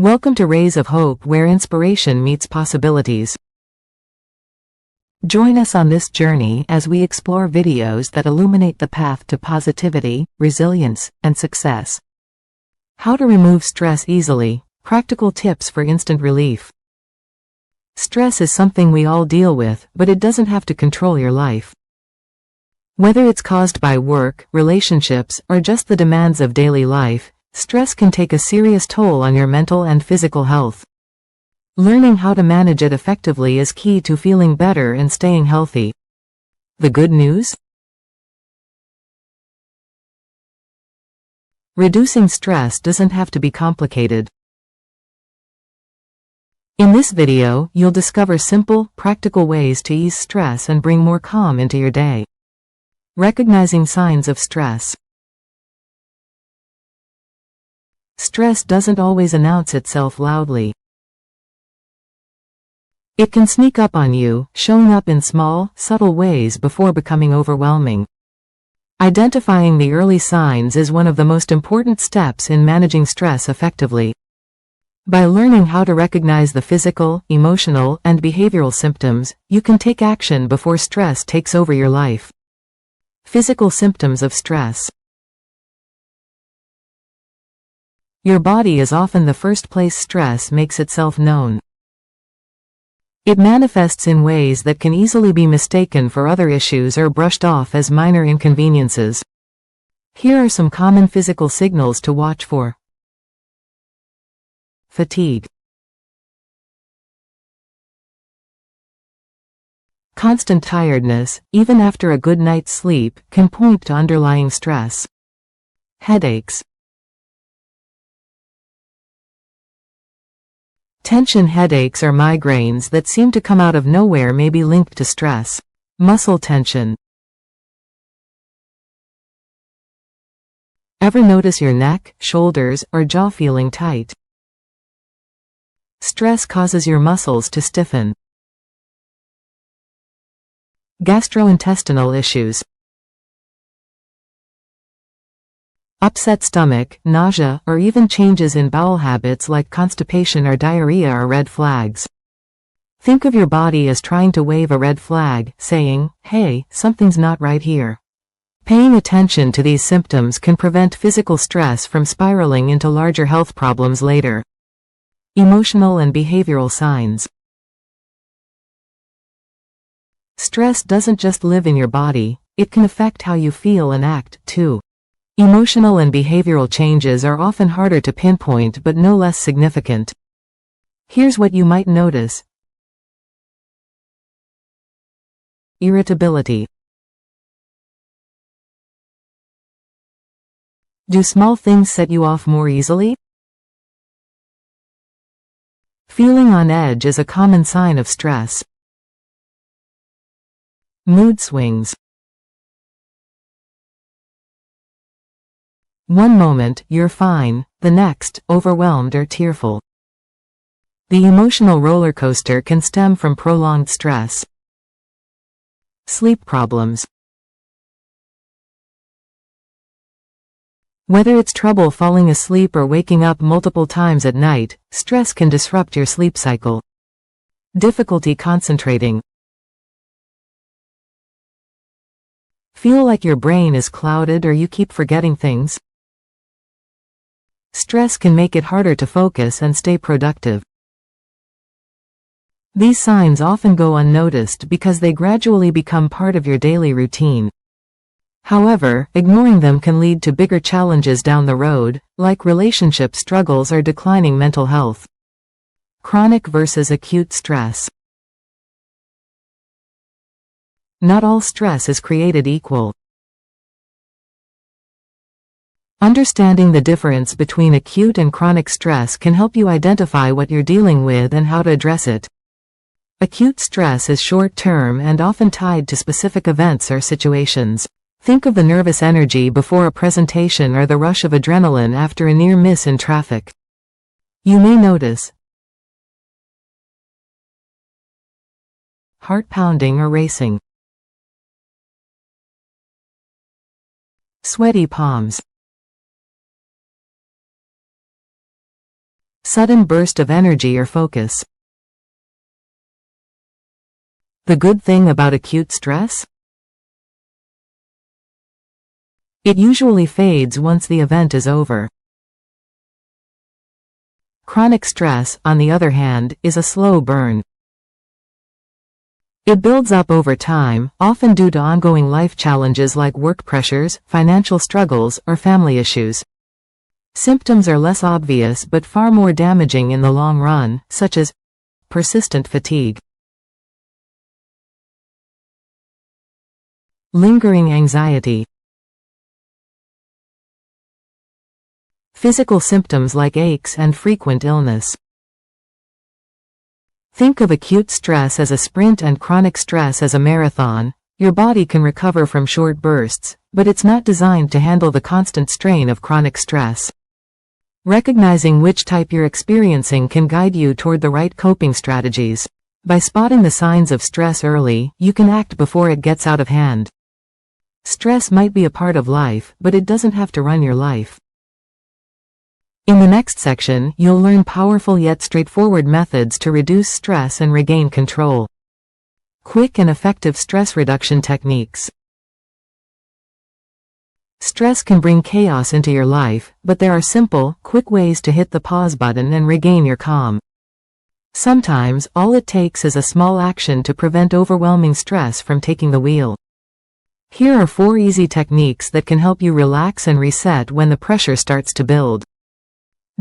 Welcome to Rays of Hope, where inspiration meets possibilities. Join us on this journey as we explore videos that illuminate the path to positivity, resilience, and success. How to remove stress easily, practical tips for instant relief. Stress is something we all deal with, but it doesn't have to control your life. Whether it's caused by work, relationships, or just the demands of daily life, stress can take a serious toll on your mental and physical health. Learning how to manage it effectively is key to feeling better and staying healthy. The good news? Reducing stress doesn't have to be complicated. In this video, you'll discover simple, practical ways to ease stress and bring more calm into your day. Recognizing signs of stress. Stress doesn't always announce itself loudly. It can sneak up on you, showing up in small, subtle ways before becoming overwhelming. Identifying the early signs is one of the most important steps in managing stress effectively. By learning how to recognize the physical, emotional, and behavioral symptoms, you can take action before stress takes over your life. Physical symptoms of stress. Your body is often the first place stress makes itself known. It manifests in ways that can easily be mistaken for other issues or brushed off as minor inconveniences. Here are some common physical signals to watch for. Fatigue. Constant tiredness, even after a good night's sleep, can point to underlying stress. Headaches. Tension headaches or migraines that seem to come out of nowhere may be linked to stress. Muscle tension. Ever notice your neck, shoulders, or jaw feeling tight? Stress causes your muscles to stiffen. Gastrointestinal issues. Upset stomach, nausea, or even changes in bowel habits like constipation or diarrhea are red flags. Think of your body as trying to wave a red flag, saying, "Hey, something's not right here." Paying attention to these symptoms can prevent physical stress from spiraling into larger health problems later. Emotional and behavioral signs. Stress doesn't just live in your body, it can affect how you feel and act, too. Emotional and behavioral changes are often harder to pinpoint but no less significant. Here's what you might notice. Irritability. Do small things set you off more easily? Feeling on edge is a common sign of stress. Mood swings. One moment, you're fine, the next, overwhelmed or tearful. The emotional roller coaster can stem from prolonged stress. Sleep problems. Whether it's trouble falling asleep or waking up multiple times at night, stress can disrupt your sleep cycle. Difficulty concentrating. Feel like your brain is clouded or you keep forgetting things? Stress can make it harder to focus and stay productive. These signs often go unnoticed because they gradually become part of your daily routine. However, ignoring them can lead to bigger challenges down the road, like relationship struggles or declining mental health. Chronic versus acute stress. Not all stress is created equal. Understanding the difference between acute and chronic stress can help you identify what you're dealing with and how to address it. Acute stress is short-term and often tied to specific events or situations. Think of the nervous energy before a presentation or the rush of adrenaline after a near miss in traffic. You may notice heart pounding or racing, sweaty palms, sudden burst of energy or focus. The good thing about acute stress? It usually fades once the event is over. Chronic stress, on the other hand, is a slow burn. It builds up over time, often due to ongoing life challenges like work pressures, financial struggles, or family issues. Symptoms are less obvious but far more damaging in the long run, such as persistent fatigue, lingering anxiety, physical symptoms like aches and frequent illness. Think of acute stress as a sprint and chronic stress as a marathon. Your body can recover from short bursts, but it's not designed to handle the constant strain of chronic stress. Recognizing which type you're experiencing can guide you toward the right coping strategies. By spotting the signs of stress early, you can act before it gets out of hand. Stress might be a part of life, but it doesn't have to run your life. In the next section, you'll learn powerful yet straightforward methods to reduce stress and regain control. Quick and effective stress reduction techniques. Stress can bring chaos into your life, but there are simple, quick ways to hit the pause button and regain your calm. Sometimes, all it takes is a small action to prevent overwhelming stress from taking the wheel. Here are 4 easy techniques that can help you relax and reset when the pressure starts to build.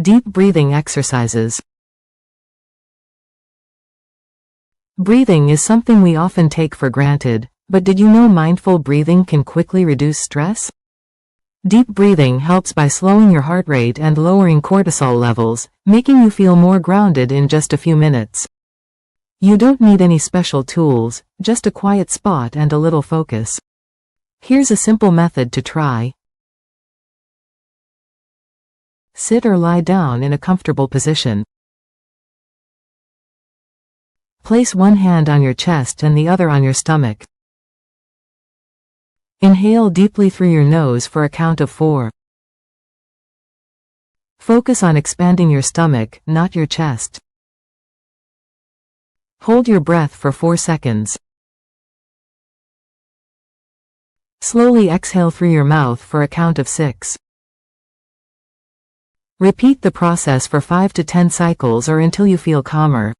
Deep breathing exercises. Breathing is something we often take for granted, but did you know mindful breathing can quickly reduce stress? Deep breathing helps by slowing your heart rate and lowering cortisol levels, making you feel more grounded in just a few minutes. You don't need any special tools, just a quiet spot and a little focus. Here's a simple method to try. Sit or lie down in a comfortable position. Place one hand on your chest and the other on your stomach. Inhale deeply through your nose for a count of 4. Focus on expanding your stomach, not your chest. Hold your breath for 4 seconds. Slowly exhale through your mouth for a count of 6. Repeat the process for 5 to 10 cycles or until you feel calmer.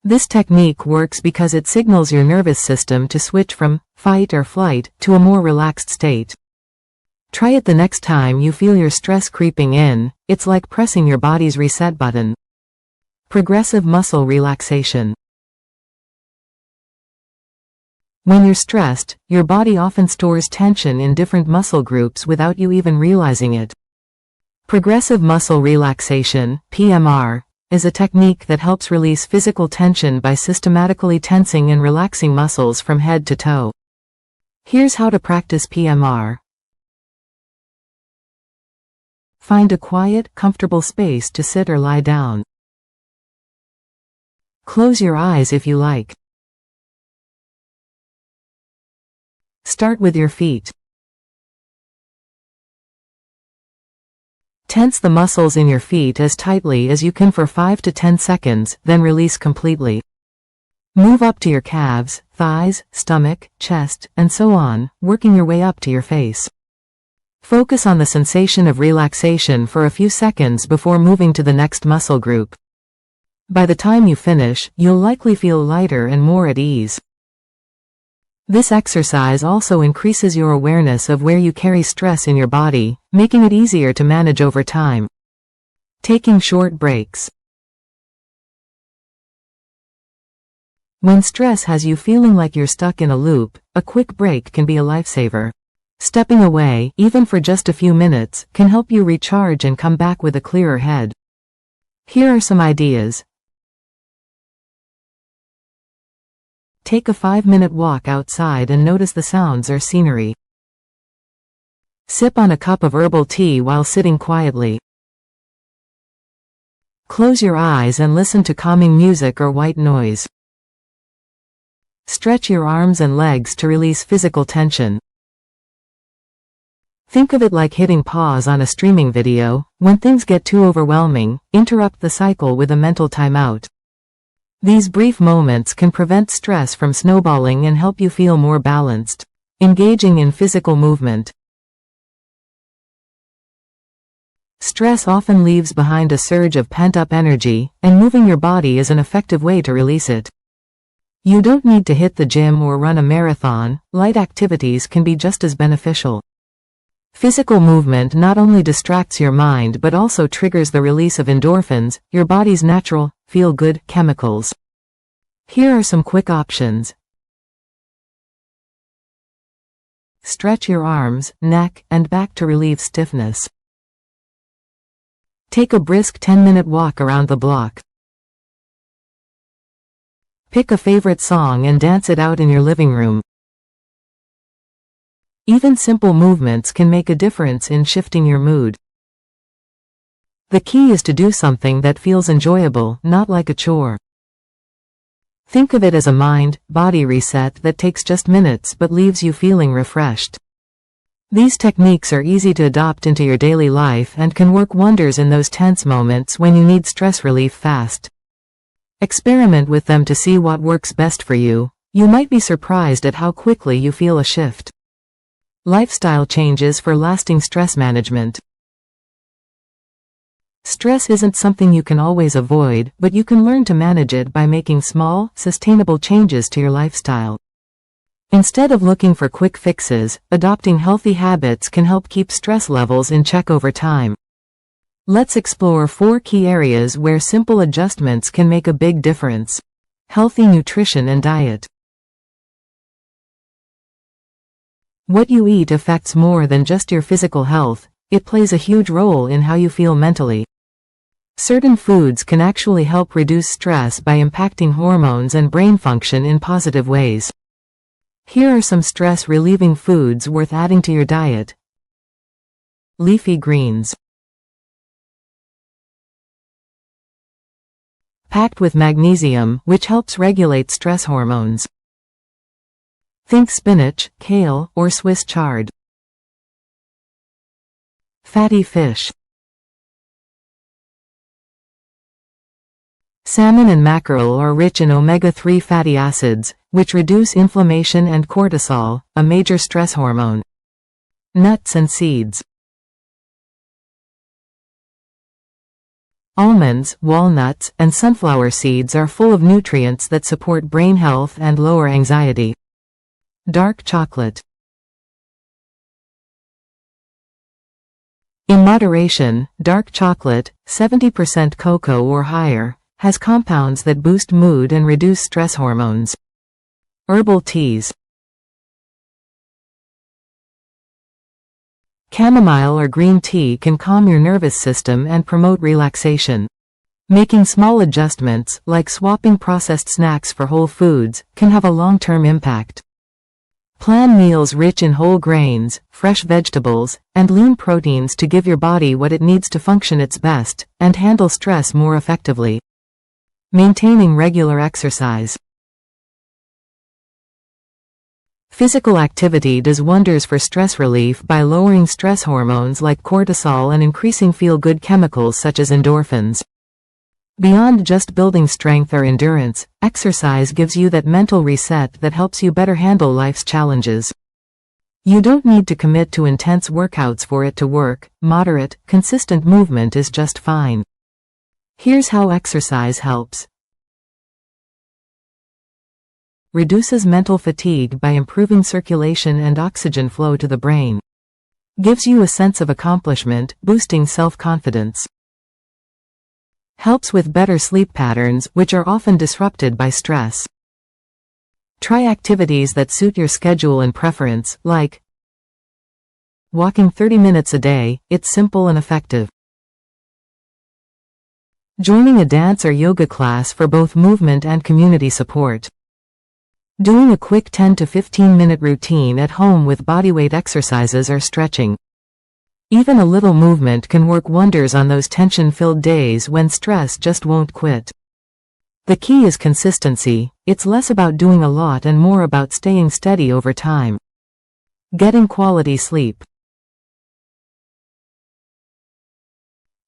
This technique works because it signals your nervous system to switch from fight or flight to a more relaxed state. Try it the next time you feel your stress creeping in. It's like pressing your body's reset button. Progressive muscle relaxation. When you're stressed, your body often stores tension in different muscle groups without you even realizing it. Progressive muscle relaxation, PMR, is a technique that helps release physical tension by systematically tensing and relaxing muscles from head to toe. Here's how to practice PMR. Find a quiet, comfortable space to sit or lie down. Close your eyes if you like. Start with your feet. Tense the muscles in your feet as tightly as you can for 5 to 10 seconds, then release completely. Move up to your calves, thighs, stomach, chest, and so on, working your way up to your face. Focus on the sensation of relaxation for a few seconds before moving to the next muscle group. By the time you finish, you'll likely feel lighter and more at ease. This exercise also increases your awareness of where you carry stress in your body, making it easier to manage over time. Taking short breaks. When stress has you feeling like you're stuck in a loop, a quick break can be a lifesaver. Stepping away, even for just a few minutes, can help you recharge and come back with a clearer head. Here are some ideas. Take a 5-minute walk outside and notice the sounds or scenery. Sip on a cup of herbal tea while sitting quietly. Close your eyes and listen to calming music or white noise. Stretch your arms and legs to release physical tension. Think of it like hitting pause on a streaming video. When things get too overwhelming, interrupt the cycle with a mental timeout. These brief moments can prevent stress from snowballing and help you feel more balanced. Engaging in physical movement. Stress often leaves behind a surge of pent-up energy, and moving your body is an effective way to release it. You don't need to hit the gym or run a marathon. Light activities can be just as beneficial. Physical movement not only distracts your mind but also triggers the release of endorphins, your body's natural, feel-good chemicals. Here are some quick options. Stretch your arms, neck, and back to relieve stiffness. Take a brisk 10-minute walk around the block. Pick a favorite song and dance it out in your living room. Even simple movements can make a difference in shifting your mood. The key is to do something that feels enjoyable, not like a chore. Think of it as a mind-body reset that takes just minutes but leaves you feeling refreshed. These techniques are easy to adopt into your daily life and can work wonders in those tense moments when you need stress relief fast. Experiment with them to see what works best for you. You might be surprised at how quickly you feel a shift. Lifestyle changes for lasting stress management. Stress isn't something you can always avoid, but you can learn to manage it by making small, sustainable changes to your lifestyle. Instead of looking for quick fixes, adopting healthy habits can help keep stress levels in check over time. Let's explore 4 key areas where simple adjustments can make a big difference. Healthy nutrition and diet. What you eat affects more than just your physical health. It plays a huge role in how you feel mentally. Certain foods can actually help reduce stress by impacting hormones and brain function in positive ways. Here are some stress-relieving foods worth adding to your diet. Leafy greens. Packed with magnesium, which helps regulate stress hormones. Think spinach, kale, or Swiss chard. Fatty fish. Salmon and mackerel are rich in omega-3 fatty acids, which reduce inflammation and cortisol, a major stress hormone. Nuts and seeds. Almonds, walnuts, and sunflower seeds are full of nutrients that support brain health and lower anxiety. Dark chocolate. In moderation, dark chocolate, 70% cocoa or higher, has compounds that boost mood and reduce stress hormones. Herbal teas. Chamomile or green tea can calm your nervous system and promote relaxation. Making small adjustments, like swapping processed snacks for whole foods, can have a long-term impact. Plan meals rich in whole grains, fresh vegetables, and lean proteins to give your body what it needs to function its best, and handle stress more effectively. Maintaining regular exercise. Physical activity does wonders for stress relief by lowering stress hormones like cortisol and increasing feel-good chemicals such as endorphins. Beyond just building strength or endurance, exercise gives you that mental reset that helps you better handle life's challenges. You don't need to commit to intense workouts for it to work. Moderate, consistent movement is just fine. Here's how exercise helps. Reduces mental fatigue by improving circulation and oxygen flow to the brain. Gives you a sense of accomplishment, boosting self-confidence. Helps with better sleep patterns, which are often disrupted by stress. Try activities that suit your schedule and preference, like walking 30 minutes a day. It's simple and effective. Joining a dance or yoga class for both movement and community support. Doing a quick 10 to 15 minute routine at home with bodyweight exercises or stretching. Even a little movement can work wonders on those tension-filled days when stress just won't quit. The key is consistency. It's less about doing a lot and more about staying steady over time. Getting quality sleep.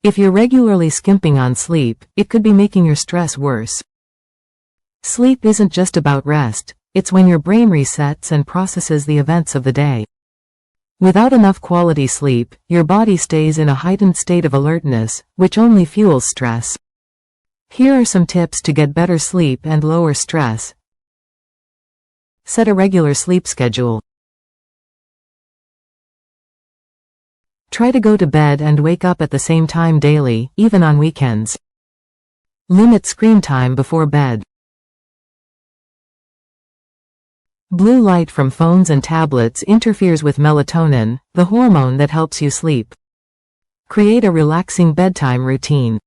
If you're regularly skimping on sleep, it could be making your stress worse. Sleep isn't just about rest, it's when your brain resets and processes the events of the day. Without enough quality sleep, your body stays in a heightened state of alertness, which only fuels stress. Here are some tips to get better sleep and lower stress. Set a regular sleep schedule. Try to go to bed and wake up at the same time daily, even on weekends. Limit screen time before bed. Blue light from phones and tablets interferes with melatonin, the hormone that helps you sleep. Create a relaxing bedtime routine.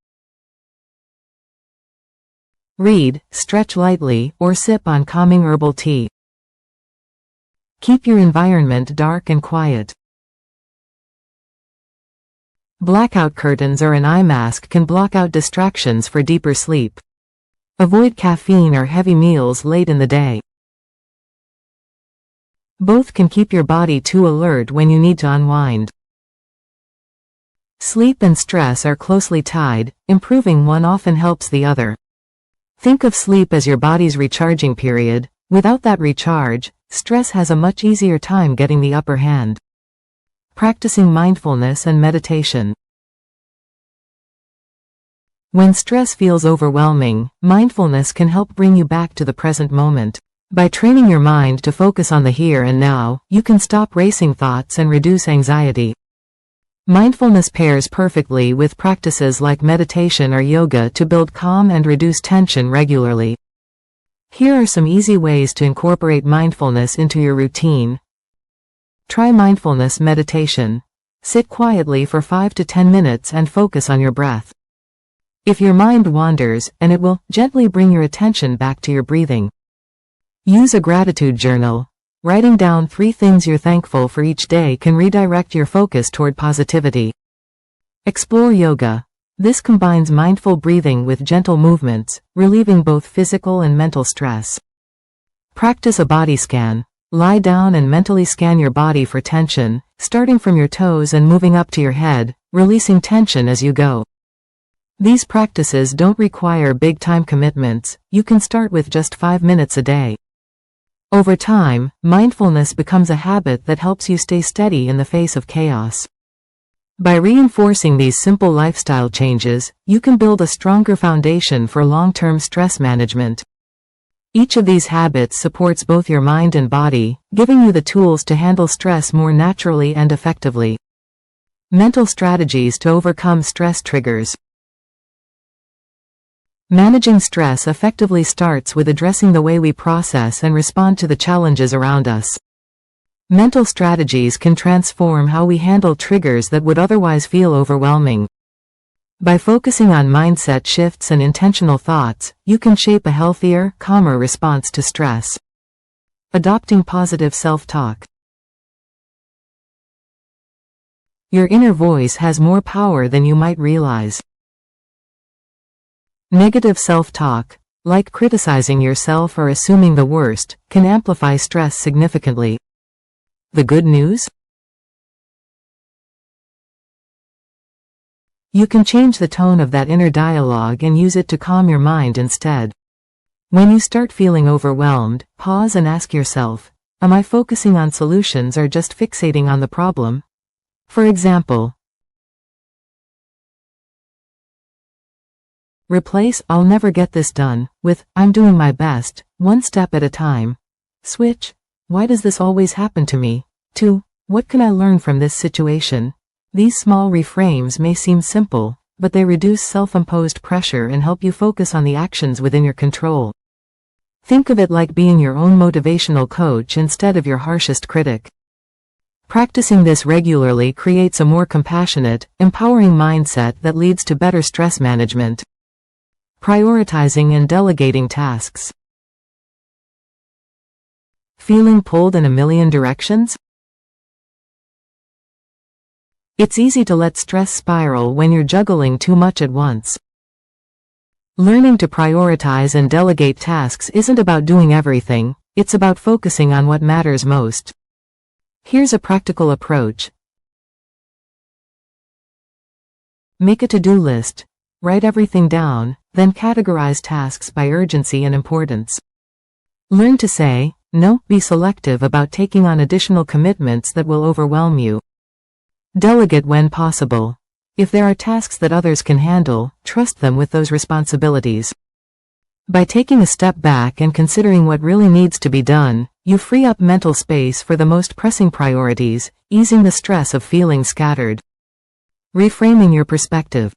Read, stretch lightly, or sip on calming herbal tea. Keep your environment dark and quiet. Blackout curtains or an eye mask can block out distractions for deeper sleep. Avoid caffeine or heavy meals late in the day. Both can keep your body too alert when you need to unwind. Sleep and stress are closely tied, improving one often helps the other. Think of sleep as your body's recharging period. Without that recharge, stress has a much easier time getting the upper hand. Practicing mindfulness and meditation. When stress feels overwhelming, mindfulness can help bring you back to the present moment. By training your mind to focus on the here and now, you can stop racing thoughts and reduce anxiety. Mindfulness pairs perfectly with practices like meditation or yoga to build calm and reduce tension regularly. Here are some easy ways to incorporate mindfulness into your routine. Try mindfulness meditation. Sit quietly for 5 to 10 minutes and focus on your breath. If your mind wanders, it will gently bring your attention back to your breathing. Use a gratitude journal. Writing down 3 things you're thankful for each day can redirect your focus toward positivity. Explore yoga. This combines mindful breathing with gentle movements, relieving both physical and mental stress. Practice a body scan. Lie down and mentally scan your body for tension, starting from your toes and moving up to your head, releasing tension as you go. These practices don't require big time commitments. You can start with just 5 minutes a day. Over time, mindfulness becomes a habit that helps you stay steady in the face of chaos. By reinforcing these simple lifestyle changes, you can build a stronger foundation for long-term stress management. Each of these habits supports both your mind and body, giving you the tools to handle stress more naturally and effectively. Mental strategies to overcome stress triggers. Managing stress effectively starts with addressing the way we process and respond to the challenges around us. Mental strategies can transform how we handle triggers that would otherwise feel overwhelming. By focusing on mindset shifts and intentional thoughts, you can shape a healthier, calmer response to stress. Adopting positive self-talk. Your inner voice has more power than you might realize. Negative self-talk, like criticizing yourself or assuming the worst, can amplify stress significantly. The good news? You can change the tone of that inner dialogue and use it to calm your mind instead. When you start feeling overwhelmed, pause and ask yourself, am I focusing on solutions or just fixating on the problem? For example, replace "I'll never get this done" with "I'm doing my best, one step at a time." Switch "Why does this always happen to me?" to "What can I learn from this situation?" These small reframes may seem simple, but they reduce self-imposed pressure and help you focus on the actions within your control. Think of it like being your own motivational coach instead of your harshest critic. Practicing this regularly creates a more compassionate, empowering mindset that leads to better stress management. Prioritizing and delegating tasks. Feeling pulled in a million directions? It's easy to let stress spiral when you're juggling too much at once. Learning to prioritize and delegate tasks isn't about doing everything, it's about focusing on what matters most. Here's a practical approach. Make a to-do list. Write everything down, then categorize tasks by urgency and importance. Learn to say no. Be selective about taking on additional commitments that will overwhelm you. Delegate when possible. If there are tasks that others can handle, trust them with those responsibilities. By taking a step back and considering what really needs to be done, you free up mental space for the most pressing priorities, easing the stress of feeling scattered. Reframing your perspective.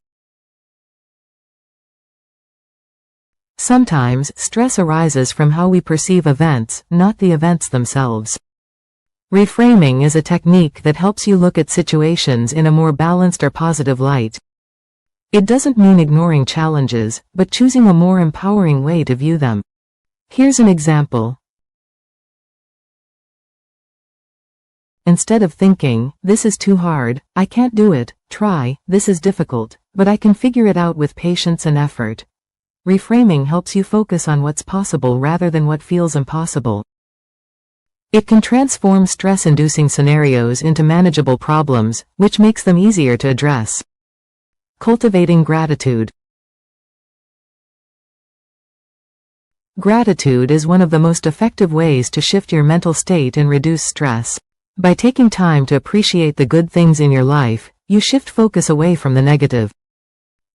Sometimes, stress arises from how we perceive events, not the events themselves. Reframing is a technique that helps you look at situations in a more balanced or positive light. It doesn't mean ignoring challenges, but choosing a more empowering way to view them. Here's an example. Instead of thinking, "This is too hard, I can't do it," try, "This is difficult, but I can figure it out with patience and effort." Reframing helps you focus on what's possible rather than what feels impossible. It can transform stress-inducing scenarios into manageable problems, which makes them easier to address. Cultivating gratitude. Gratitude is one of the most effective ways to shift your mental state and reduce stress. By taking time to appreciate the good things in your life, you shift focus away from the negative.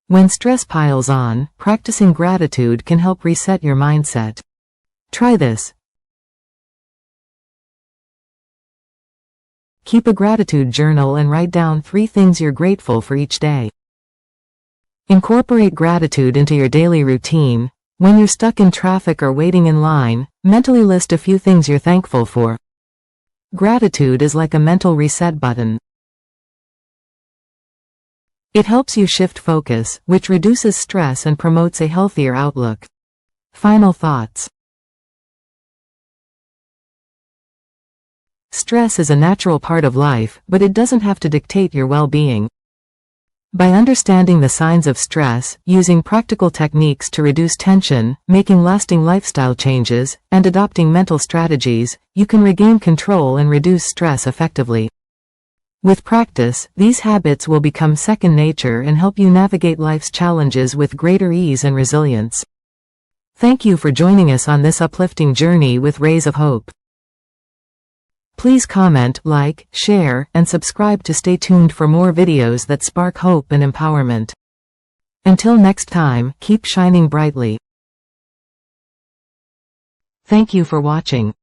When stress piles on, practicing gratitude can help reset your mindset. Try this. Keep a gratitude journal and write down 3 things you're grateful for each day. Incorporate gratitude into your daily routine. When you're stuck in traffic or waiting in line, mentally list a few things you're thankful for. Gratitude is like a mental reset button. It helps you shift focus, which reduces stress and promotes a healthier outlook. Final thoughts. Stress is a natural part of life, but it doesn't have to dictate your well-being. By understanding the signs of stress, using practical techniques to reduce tension, making lasting lifestyle changes, and adopting mental strategies, you can regain control and reduce stress effectively. With practice, these habits will become second nature and help you navigate life's challenges with greater ease and resilience. Thank you for joining us on this uplifting journey with Rays of Hope. Please comment, like, share, and subscribe to stay tuned for more videos that spark hope and empowerment. Until next time, keep shining brightly. Thank you for watching.